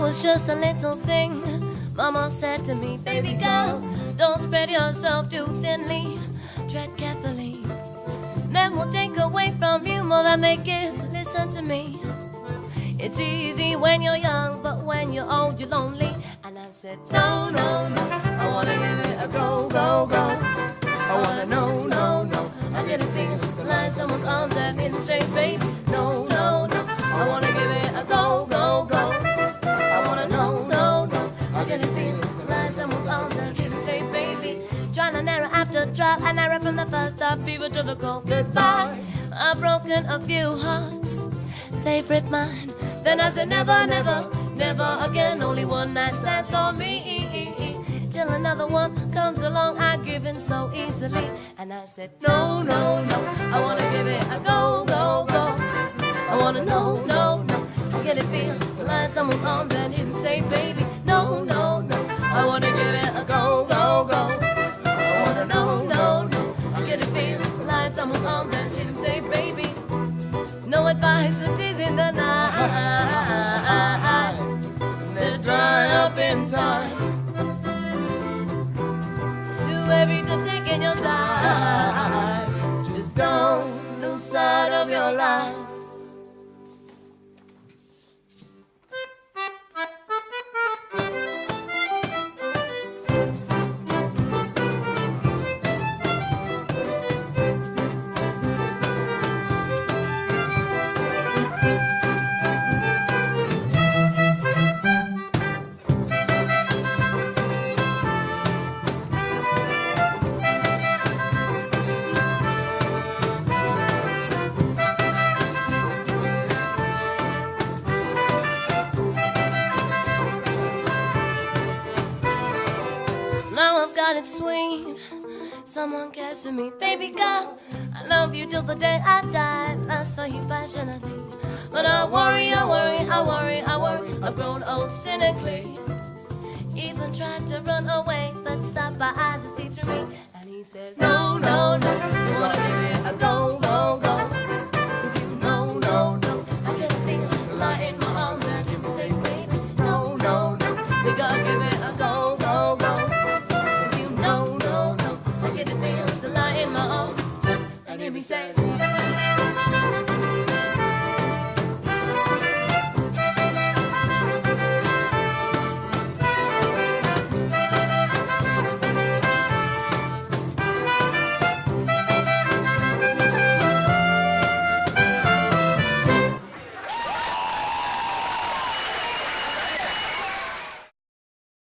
was just a little thing. Mama said to me, baby girl, don't spread yourself too thinly. Tread carefully. Men will take away from you more than they give. Listen to me. It's easy when you're young, but when you're old, you're lonely. And I said, no, no, no, I wanna give it a go, go, go. I wanna no, no, no. I didn't feel it's the line someone's arms and didn't say, baby, no, no, no. I wanna give it a go, go, go. I wanna no, no, no. I didn't feel it's the line someone's arms and didn't say, baby. Trial and error after trial and error from the first stop, fever to the cold goodbye. I've broken a few hearts, they've ripped mine. Then I said never, never, never again. Only one night stands for me. Till another one comes along, I give in so easily. And I said no, no, no. I wanna give it a go, go, go. I wanna no, no, no. I get it feel the line someone's arms and didn't say baby. No, no, no. I wanna give it a go, go, go. I wanna no, no, no. I get it feel the line someone's arms and didn't say baby. No advice for teasing the night. Let it dry up in time. Do every to take in your stride. Just don't lose sight of your life. Sweet, someone cares for me, baby girl. I love you till the day I die. Lust for you passionately, but I worry, I worry, I worry, I worry. I've grown old cynically. Even tried to run away, but stopped my eyes to see through me. And he says, no, no, no. You wanna give it a go, go, go? 'Cause you know, no, no. I can feel the light in my arms and you say, baby, no, no, no. We gotta give it a go, go, go. No, no, no, I get it feels the light in my arms. And hear me say